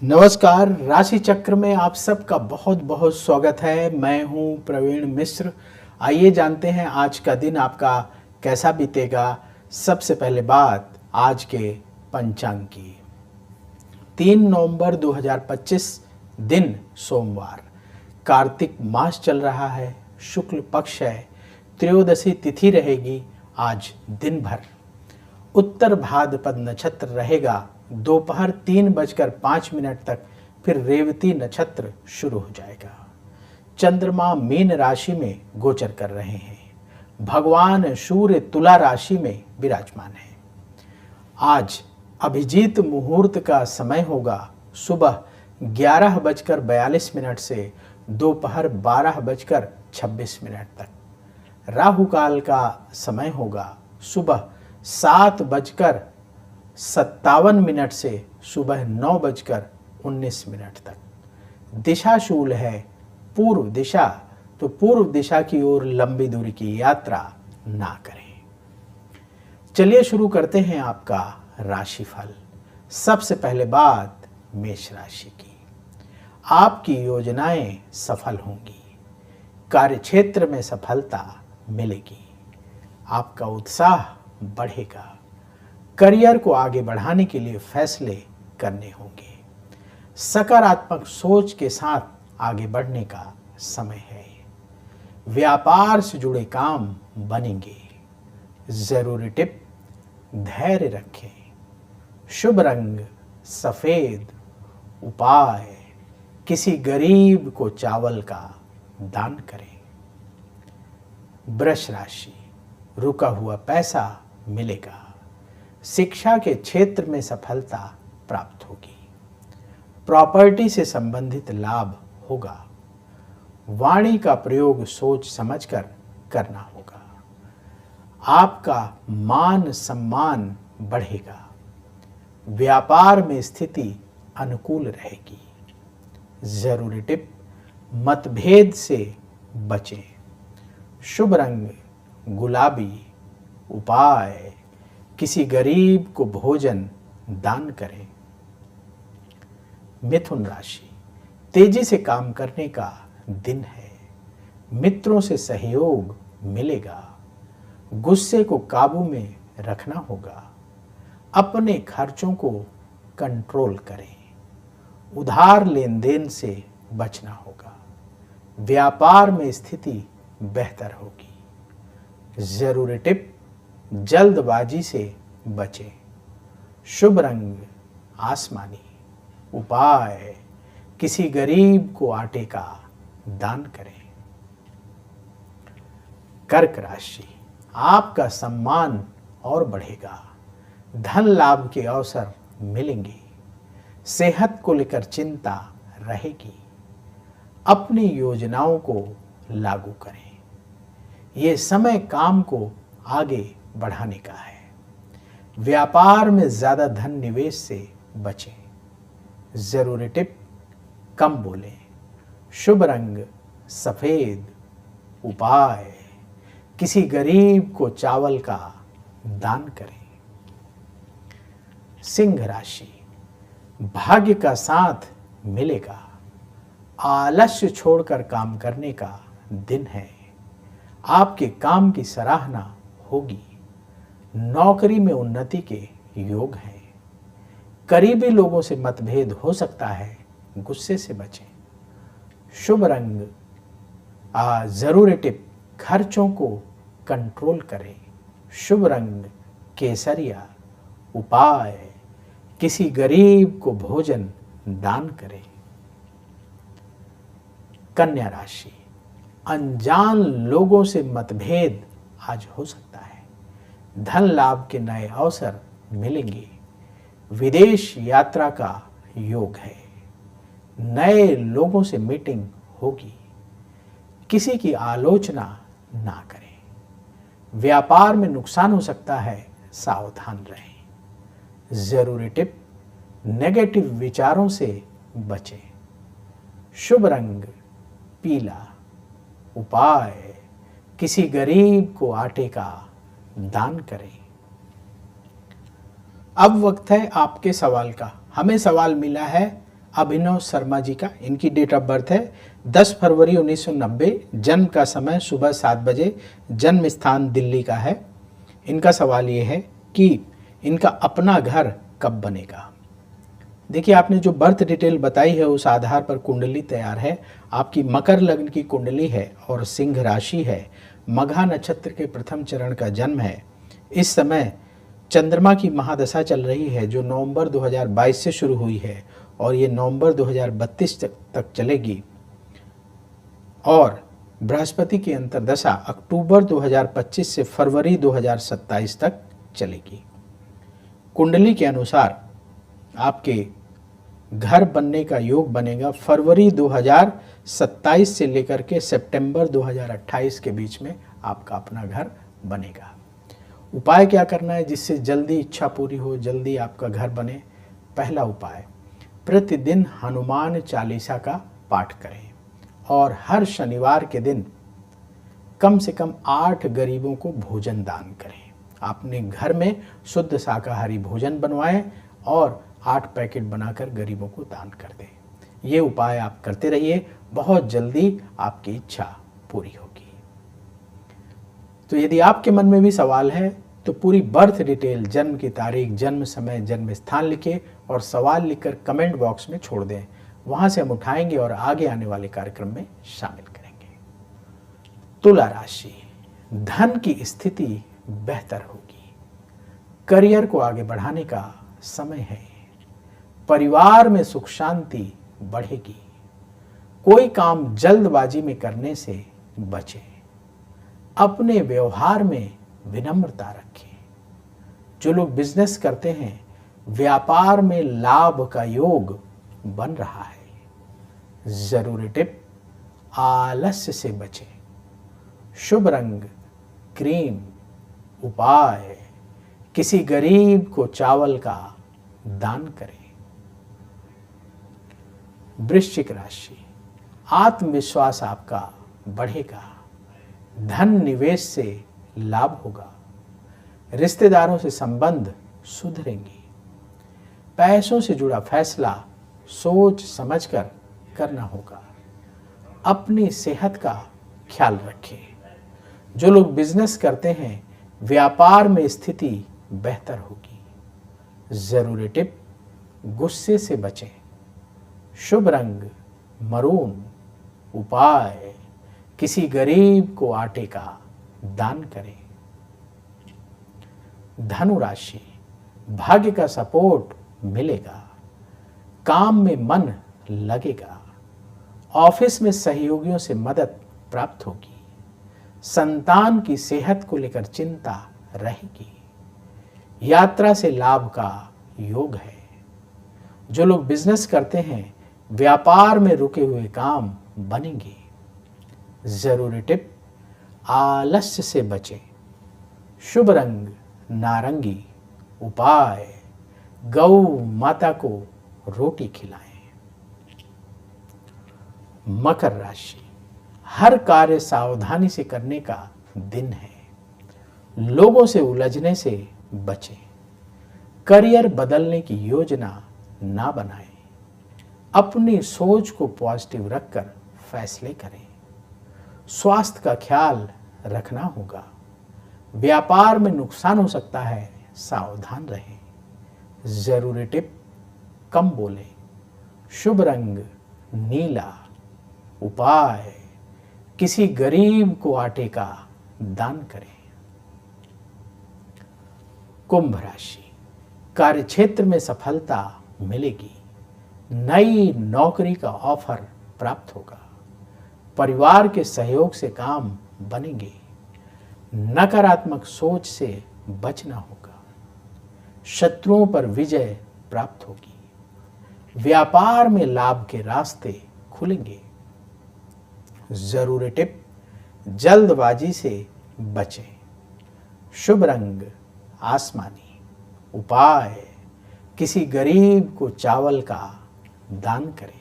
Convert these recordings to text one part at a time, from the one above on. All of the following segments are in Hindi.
नमस्कार। राशि चक्र में आप सबका बहुत बहुत स्वागत है। मैं हूं प्रवीण मिश्र। आइए जानते हैं आज का दिन आपका कैसा बीतेगा। सबसे पहले बात आज के पंचांग की। 3 नवंबर 2025 दिन सोमवार, कार्तिक मास चल रहा है, शुक्ल पक्ष है, त्रयोदशी तिथि रहेगी आज दिन भर। उत्तर भाद्रपद नक्षत्र रहेगा दोपहर 3:05 तक, फिर रेवती नक्षत्र शुरू हो जाएगा। चंद्रमा मीन राशि में गोचर कर रहे हैं। भगवान सूर्य तुला राशि में विराजमान है। आज अभिजीत मुहूर्त का समय होगा सुबह 11:42 से दोपहर 12:26 तक। राहु काल का समय होगा सुबह 7:57 से सुबह 9:19 तक। दिशा शूल है पूर्व दिशा, तो पूर्व दिशा की ओर लंबी दूरी की यात्रा ना करें। चलिए शुरू करते हैं आपका राशिफल। सबसे पहले बात मेष राशि की। आपकी योजनाएं सफल होंगी, कार्यक्षेत्र में सफलता मिलेगी, आपका उत्साह बढ़ेगा, करियर को आगे बढ़ाने के लिए फैसले करने होंगे। सकारात्मक सोच के साथ आगे बढ़ने का समय है। व्यापार से जुड़े काम बनेंगे। जरूरी टिप, धैर्य रखें। शुभ रंग सफेद। उपाय, किसी गरीब को चावल का दान करें। वृष राशि, रुका हुआ पैसा मिलेगा। शिक्षा के क्षेत्र में सफलता प्राप्त होगी। प्रॉपर्टी से संबंधित लाभ होगा। वाणी का प्रयोग सोच समझकर करना होगा। आपका मान सम्मान बढ़ेगा। व्यापार में स्थिति अनुकूल रहेगी। जरूरी टिप, मतभेद से बचें। शुभ रंग गुलाबी। उपाय, किसी गरीब को भोजन दान करें। मिथुन राशि, तेजी से काम करने का दिन है। मित्रों से सहयोग मिलेगा। गुस्से को काबू में रखना होगा। अपने खर्चों को कंट्रोल करें। उधार लेन देन से बचना होगा। व्यापार में स्थिति बेहतर होगी। जरूरी टिप, जल्दबाजी से बचें। शुभ रंग आसमानी। उपाय, किसी गरीब को आटे का दान करें। कर्क राशि, आपका सम्मान और बढ़ेगा। धन लाभ के अवसर मिलेंगे। सेहत को लेकर चिंता रहेगी। अपनी योजनाओं को लागू करें। ये समय काम को आगे बढ़ाने का है। व्यापार में ज्यादा धन निवेश से बचें। जरूरी टिप, कम बोलें। शुभ रंग सफेद। उपाय, किसी गरीब को चावल का दान करें। सिंह राशि, भाग्य का साथ मिलेगा। आलस्य छोड़कर काम करने का दिन है। आपके काम की सराहना होगी। नौकरी में उन्नति के योग हैं। करीबी लोगों से मतभेद हो सकता है, गुस्से से बचें। शुभ रंग जरूरी टिप, खर्चों को कंट्रोल करें। शुभ रंग केसरिया। उपाय, किसी गरीब को भोजन दान करें। कन्या राशि, अनजान लोगों से मतभेद आज हो सकता है। धन लाभ के नए अवसर मिलेंगे। विदेश यात्रा का योग है। नए लोगों से मीटिंग होगी। किसी की आलोचना ना करें। व्यापार में नुकसान हो सकता है, सावधान रहें। जरूरी टिप, नेगेटिव विचारों से बचें। शुभ रंग पीला। उपाय, किसी गरीब को आटे का दान करें। अब वक्त है आपके सवाल का। हमें सवाल मिला है अभिनव शर्मा जी का, इनकी डेट ऑफ बर्थ है 10 फरवरी 1990, जन्म का समय सुबह 7 बजे, जन्म स्थान दिल्ली का है। इनका सवाल ये है कि इनका अपना घर कब बनेगा। देखिए, आपने जो बर्थ डिटेल बताई है उस आधार पर कुंडली तैयार है। आपकी मकर लग्न की कुंडली है और सिंह राशि है, मघा नक्षत्र के प्रथम चरण का जन्म है। इस समय चंद्रमा की महादशा चल रही है जो नवंबर 2022 से शुरू हुई है और ये नवंबर 2032 तक चलेगी, और बृहस्पति की अंतर्दशा अक्टूबर 2025 से फरवरी 2027 तक चलेगी। कुंडली के अनुसार आपके घर बनने का योग बनेगा फरवरी 2027 से लेकर के सितंबर 2028 के बीच में आपका अपना घर बनेगा। उपाय क्या करना है जिससे जल्दी इच्छा पूरी हो, जल्दी आपका घर बने? पहला उपाय, प्रतिदिन हनुमान चालीसा का पाठ करें और हर शनिवार के दिन कम से कम 8 गरीबों को भोजन दान करें। अपने घर में शुद्ध शाकाहारी भोजन बनवाएं और 8 पैकेट बनाकर गरीबों को दान कर दें। ये उपाय आप करते रहिए, बहुत जल्दी आपकी इच्छा पूरी होगी। तो यदि आपके मन में भी सवाल है तो पूरी बर्थ डिटेल, जन्म की तारीख, जन्म समय, जन्म स्थान लिखें और सवाल लिखकर कमेंट बॉक्स में छोड़ दें। वहां से हम उठाएंगे और आगे आने वाले कार्यक्रम में शामिल करेंगे। तुला राशि, धन की स्थिति बेहतर होगी, करियर को आगे बढ़ाने का समय है, परिवार में सुख शांति बढ़ेगी, कोई काम जल्दबाजी में करने से बचें, अपने व्यवहार में विनम्रता रखें। जो लोग बिजनेस करते हैं, व्यापार में लाभ का योग बन रहा है। जरूरी टिप, आलस्य से बचें, शुभ रंग क्रीम, उपाय किसी गरीब को चावल का दान करें। वृश्चिक राशि, आत्मविश्वास आपका बढ़ेगा, धन निवेश से लाभ होगा, रिश्तेदारों से संबंध सुधरेंगे, पैसों से जुड़ा फैसला सोच समझकर करना होगा, अपनी सेहत का ख्याल रखें। जो लोग बिजनेस करते हैं, व्यापार में स्थिति बेहतर होगी। जरूरी टिप, गुस्से से बचें, शुभ रंग मरून, उपाय किसी गरीब को आटे का दान करें। धनु राशि, भाग्य का सपोर्ट मिलेगा, काम में मन लगेगा, ऑफिस में सहयोगियों से मदद प्राप्त होगी, संतान की सेहत को लेकर चिंता रहेगी, यात्रा से लाभ का योग है। जो लोग बिजनेस करते हैं, व्यापार में रुके हुए काम बनेंगे। जरूरी टिप, आलस्य से बचें, शुभ रंग नारंगी, उपाय गौ माता को रोटी खिलाएं। मकर राशि, हर कार्य सावधानी से करने का दिन है, लोगों से उलझने से बचें, करियर बदलने की योजना ना बनाएं, अपनी सोच को पॉजिटिव रखकर फैसले करें, स्वास्थ्य का ख्याल रखना होगा, व्यापार में नुकसान हो सकता है, सावधान रहें। जरूरी टिप, कम बोलें, शुभ रंग नीला, उपाय किसी गरीब को आटे का दान करें। कुंभ राशि, कार्यक्षेत्र में सफलता मिलेगी, नई नौकरी का ऑफर प्राप्त होगा, परिवार के सहयोग से काम बनेंगे, नकारात्मक सोच से बचना होगा, शत्रुओं पर विजय प्राप्त होगी, व्यापार में लाभ के रास्ते खुलेंगे। जरूरी टिप, जल्दबाजी से बचें, शुभ रंग आसमानी, उपाय किसी गरीब को चावल का दान करें।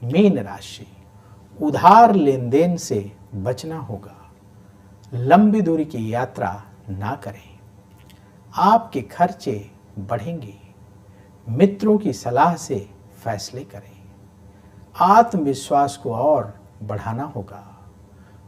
मीन राशि, उधार लेन देन से बचना होगा, लंबी दूरी की यात्रा ना करें, आपके खर्चे बढ़ेंगे, मित्रों की सलाह से फैसले करें। आत्मविश्वास को और बढ़ाना होगा।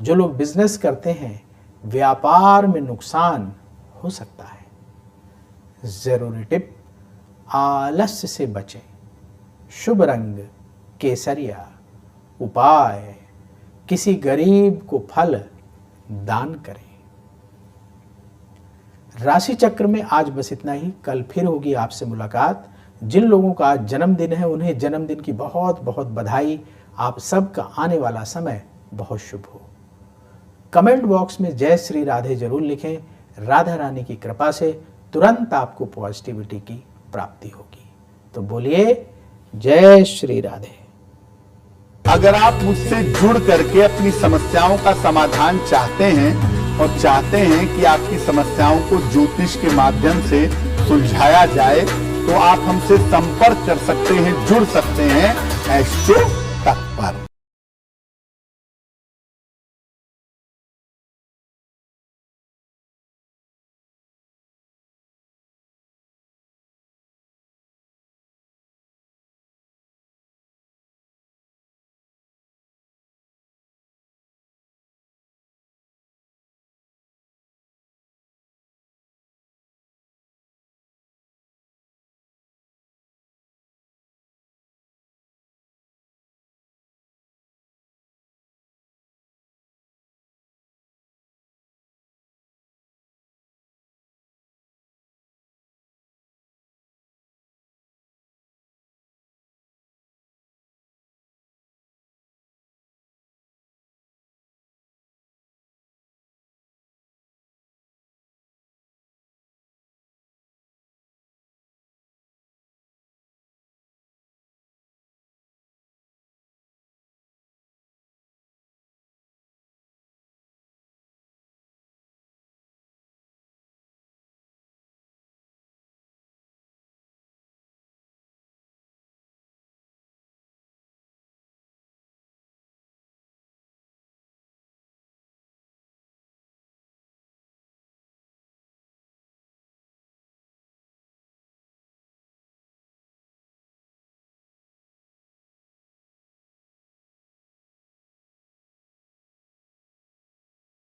जो लोग बिजनेस करते हैं, व्यापार में नुकसान हो सकता है। जरूरी टिप, आलस्य से बचें। शुभ रंग केसरिया। उपाय, किसी गरीब को फल दान करें। राशि चक्र में आज बस इतना ही। कल फिर होगी आपसे मुलाकात। जिन लोगों का आज जन्मदिन है उन्हें जन्मदिन की बहुत बहुत बधाई। आप सबका आने वाला समय बहुत शुभ हो। कमेंट बॉक्स में जय श्री राधे जरूर लिखें। राधा रानी की कृपा से तुरंत आपको पॉजिटिविटी की प्राप्ति होगी। तो बोलिए जय श्री राधे। अगर आप मुझसे जुड़ करके अपनी समस्याओं का समाधान चाहते हैं और चाहते हैं कि आपकी समस्याओं को ज्योतिष के माध्यम से सुलझाया जाए, तो आप हमसे संपर्क कर सकते हैं, जुड़ सकते हैं।